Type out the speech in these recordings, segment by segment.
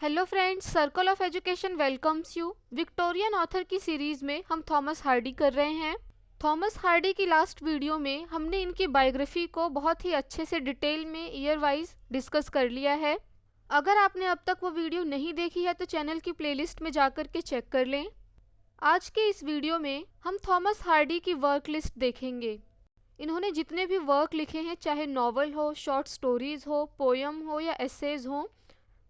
Hello friends, circle of education welcomes you. Victorian author की series में हम Thomas Hardy कर रहे हैं। थॉमस हार्डी की लास्ट वीडियो में हमने इनकी बायोग्राफी को बहुत ही अच्छे से डिटेल में ईयर वाइज डिस्कस कर लिया है। अगर आपने अब तक वो वीडियो नहीं देखी है तो चैनल की प्लेलिस्ट में जाकर के चेक कर लें। आज के इस वीडियो में हम थॉमस हार्डी की वर्क लिस्ट देखेंगे। इन्होंने जितने भी वर्क लिखे हैं, चाहे नॉवल हो, शॉर्ट स्टोरीज हो, पोयम हो या एसेज हो,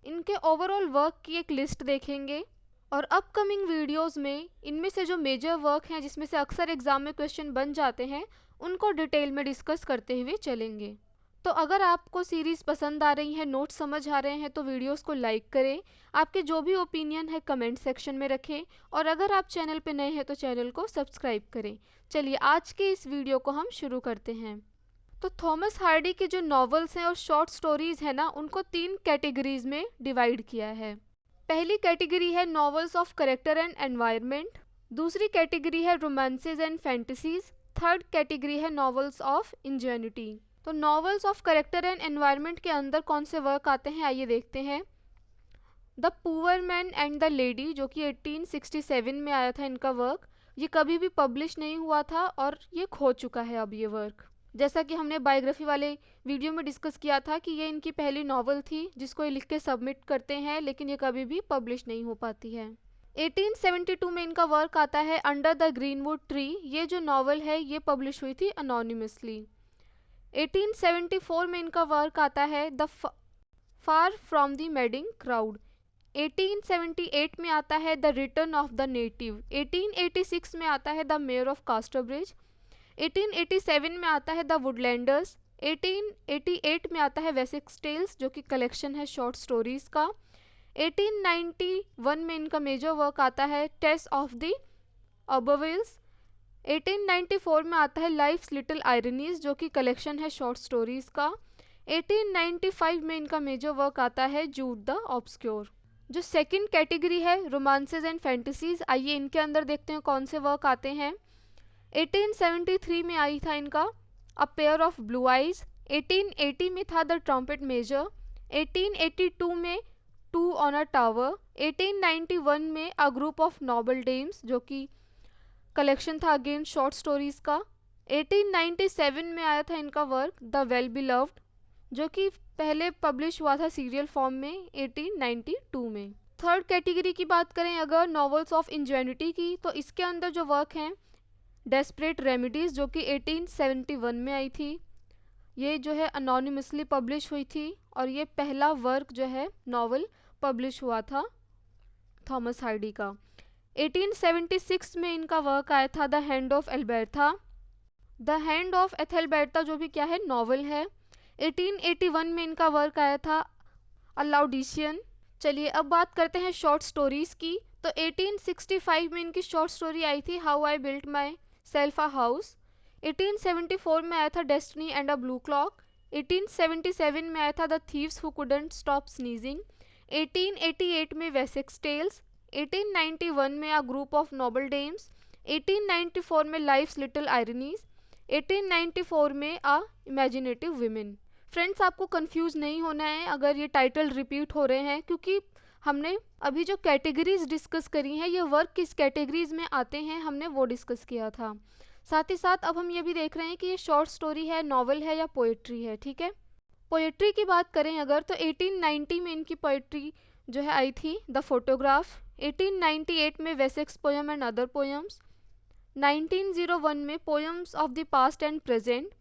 इनके ओवरऑल वर्क की एक लिस्ट देखेंगे। और अपकमिंग वीडियोस में इनमें से जो मेजर वर्क हैं, जिसमें से अक्सर एग्जाम में क्वेश्चन बन जाते हैं, उनको डिटेल में डिस्कस करते हुए चलेंगे। तो अगर आपको सीरीज पसंद आ रही है, नोट्स समझ आ रहे हैं, तो वीडियोस को लाइक करें। आपके जो भी ओपिनियन है कमेंट सेक्शन में रखें। और अगर आप चैनल पे नए हैं तो चैनल को सब्सक्राइब करें। चलिए आज के इस वीडियो को हम शुरू करते हैं। तो थॉमस हार्डी के जो नॉवेल्स हैं और शॉर्ट स्टोरीज हैं ना, उनको 3 कैटेगरीज में डिवाइड किया है। पहली कैटेगरी है novels of character and environment. दूसरी कैटेगरी है romances and fantasies. Third category है नॉवेल्स ऑफ इंजेन्युटी। तो novels of character and environment के अंदर कौन से वर्क आते हैं, आइए देखते हैं। The poor man and the lady, जो कि 1867 में आया था इनका वर्क। ये कभी भी पब्लिश नहीं हुआ था और ये खो चुका है अब ये वर्क। जैसा कि हमने बायोग्राफी वाले वीडियो में डिस्कस किया था कि ये इनकी पहली नॉवल थी जिसको ये लिख के सबमिट करते हैं, लेकिन ये कभी भी पब्लिश नहीं हो पाती है। 1872 में इनका वर्क आता है अंडर द ग्रीनवुड ट्री। ये जो नॉवल है ये पब्लिश हुई थी अनोनिमसली। 1874 में इनका वर्क आता है the far from the madding crowd. 1878 में आता है the return of the native. 1886 में आता है द मेयर ऑफ कास्टरब्रिज। 1887 में आता है द वुडलैंडर्स। 1888 में आता है वेसेक्स टेल्स, जो कि कलेक्शन है शॉर्ट स्टोरीज का। 1891 में इनका मेजर वर्क आता है टेस्ट ऑफ द ऑबरविल्स। 1894 में आता है लाइफ्स लिटिल आयरनीज, जो कि कलेक्शन है शॉर्ट स्टोरीज का। 1895 में इनका मेजर वर्क आता है जूड द ऑब्सक्योर। जो सेकंड कैटेगरी है रोमांसेस एंड फैंटेसीज, आइए इनके अंदर देखते हैं कौन से वर्क आते हैं। 1873 में आई था इनका a pair of blue eyes. 1880 में था द ट्रम्पेट मेजर। 1882 में टू ऑन अ टावर। 1891 में a group of noble DIMMs, जो कि कलेक्शन था अगेन शॉर्ट स्टोरीज का। 1897 में आया था इनका वर्क द वेल बिलव्ड, जो कि पहले पब्लिश हुआ था सीरियल फॉर्म में 1892 में। थर्ड कैटेगरी की बात करें अगर नॉवेल्स ऑफ इंजेन्युटी की, तो इसके अंदर जो वर्क हैं डेस्परेट रेमेडीज, जो कि 1871 में आई थी। ये जो है अनोनिमसली पब्लिश हुई थी और ये पहला वर्क जो है नॉवल पब्लिश हुआ था थॉमस हार्डी का। 1876 में इनका वर्क आया था the hand of Ethelberta. The hand of Ethelberta जो भी क्या है, नॉवल है। 1881 में इनका वर्क आया था अ लाउडिशियन। चलिए अब बात करते हैं शॉर्ट स्टोरीज की। तो 1865 में इनकी शॉर्ट स्टोरी आई थी how I built my self a house. 1874 में आया था destiny and a blue clock. 1877 में आया था the thieves who couldn't stop sneezing. 1888 में वेसेक्स टेल्स। 1891 में a group of noble DIMMs. 1894 में लाइफ्स लिटिल आयरनीज। 1894 में अ इमेजिनेटिव विमेन। फ्रेंड्स, आपको कंफ्यूज नहीं होना है अगर ये टाइटल रिपीट हो रहे हैं, क्योंकि हमने अभी जो कैटेगरीज डिस्कस करी हैं, ये वर्क किस कैटेगरीज में आते हैं हमने वो डिस्कस किया था। साथ ही साथ अब हम ये भी देख रहे हैं कि ये शॉर्ट स्टोरी है, नॉवल है या पोएट्री है। ठीक है, पोएट्री की बात करें अगर तो 1890 में इनकी पोएट्री जो है आई थी द फोटोग्राफ। 1898 में Wessex poem and other poems. 1901 में poems of the past and present.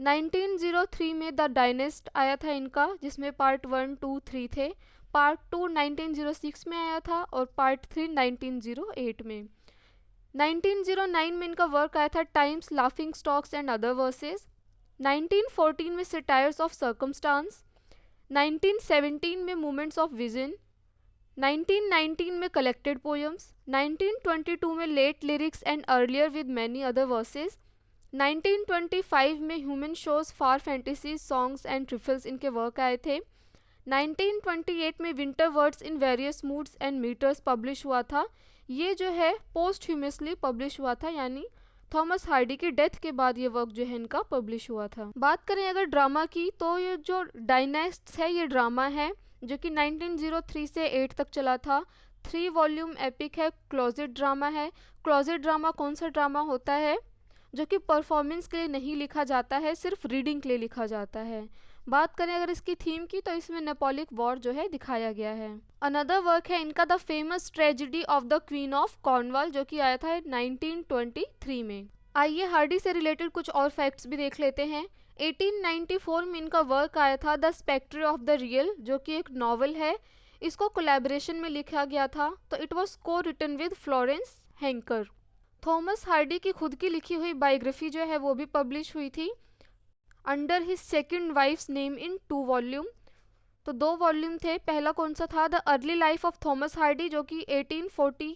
1903 में द डायनेस्ट आया था इनका, जिसमें पार्ट 1, 2, 3 थे। पार्ट 2 1906 में आया था और पार्ट 3 1908 में। 1909 में इनका वर्क आया था times, laughing stocks and other versus. 1914 में सटायर्स ऑफ सर्कमस्टांस। 1917 में मूवमेंट्स ऑफ विजन। 1919 में कलेक्टेड पोयम्स। 1922 में late lyrics and earlier with many other verses. 1925 में human shows far phantasies, songs and trifles इनके वर्क आए थे। 1928 में winter words in various moods and metres publish हुआ था। ये जो है पोस्टह्यूमसली पब्लिश हुआ था, यानी थॉमस हार्डी की डेथ के बाद ये वर्क जो है इनका पब्लिश हुआ था। बात करें अगर ड्रामा की, तो ये जो डायनेस्ट्स है ये ड्रामा है। जो कि 1903 से 8 तक चला था। 3 वॉल्यूम एपिक है, क्लोजेट ड्रामा है। क्लोजेट ड्रामा कौन सा ड्रामा होता है जो कि परफॉर्मेंस के लिए नहीं लिखा जाता है, सिर्फ रीडिंग के लिए लिखा जाता है। बात करें अगर इसकी थीम की, तो इसमें नेपोलिक वॉर जो है दिखाया गया है। अनदर वर्क है इनका the famous tragedy of the queen of Cornwall, जो कि आया था 1923 में। आइए हार्डी से रिलेटेड कुछ और फैक्ट्स भी देख लेते हैं। 1894 में इनका वर्क आया था द स्पेक्ट्री ऑफ द रियल, जो कि एक नॉवल है। इसको कोलैबोरेशन में लिखा गया था, तो it was co-written with Florence Henniker. Thomas Hardy की खुद की लिखी हुई बायोग्राफी जो है वो भी पब्लिश हुई थी under his second wife's name in 2 volume. तो 2 वॉल्यूम थे। पहला कौन सा था, the early life of Thomas Hardy, जो कि 1840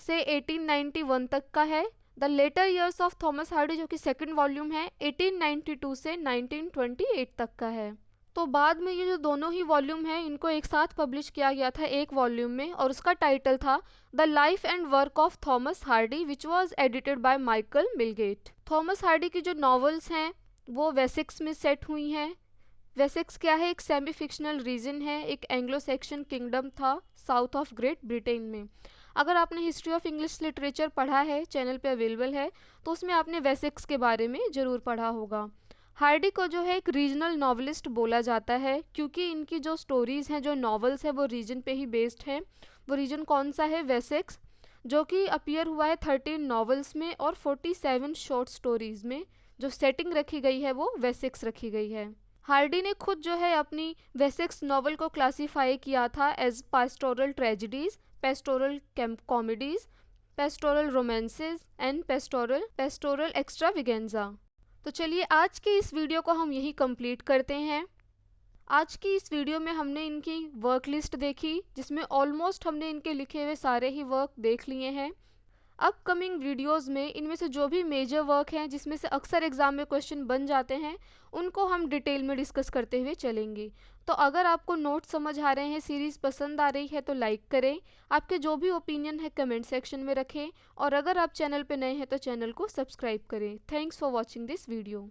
से 1891 तक का है। The later years of Thomas Hardy, जो कि सेकंड वॉल्यूम है, 1892 से 1928 तक का है। तो बाद में ये जो दोनों ही वॉल्यूम है इनको एक साथ पब्लिश किया गया था एक वॉल्यूम में, और उसका टाइटल था the life and work of Thomas Hardy, which was edited by Michael Millgate. Thomas Hardy की जो नॉवेल्स हैं वो वेसेक्स में सेट हुई हैं। वेसेक्स क्या है, एक सेमी फिक्शनल रीजन है, एक एंग्लो सेक्शन किंगडम था साउथ ऑफ ग्रेट ब्रिटेन में। अगर आपने हिस्ट्री ऑफ इंग्लिश लिटरेचर पढ़ा है, चैनल पे अवेलेबल है, तो उसमें आपने वेसेक्स के बारे में ज़रूर पढ़ा होगा। हार्डी को जो है एक रीजनल नॉवलिस्ट बोला जाता है, क्योंकि इनकी जो स्टोरीज़ हैं, जो नॉवेल्स हैं, वो रीजन पे ही बेस्ड है। वो रीजन कौन सा है, वेसेक्स, जो कि अपीयर हुआ है 13 नॉवेल्स में और 47 शॉर्ट स्टोरीज़ में। जो सेटिंग रखी गई है वो वेसेक्स रखी गई है। हार्डी ने खुद जो है अपनी वेसेक्स नॉवल को क्लासीफाई किया था as pastoral tragedies, pastoral comedies, pastoral romances and pastoral extravaganza. तो चलिए आज के इस वीडियो को हम यही कंप्लीट करते हैं। आज की इस वीडियो में हमने इनकी वर्क लिस्ट देखी, जिसमें ऑलमोस्ट हमने इनके लिखे हुए सारे ही वर्क देख लिए हैं। अपकमिंग वीडियोस में इनमें से जो भी मेजर वर्क हैं, जिसमें से अक्सर एग्जाम में क्वेश्चन बन जाते हैं, उनको हम डिटेल में डिस्कस करते हुए चलेंगे। तो अगर आपको नोट्स समझ आ रहे हैं, सीरीज़ पसंद आ रही है, तो लाइक करें। आपके जो भी ओपिनियन है कमेंट सेक्शन में रखें, और अगर आप चैनल पर नए हैं तो चैनल को सब्सक्राइब करें। Thanks for watching this video.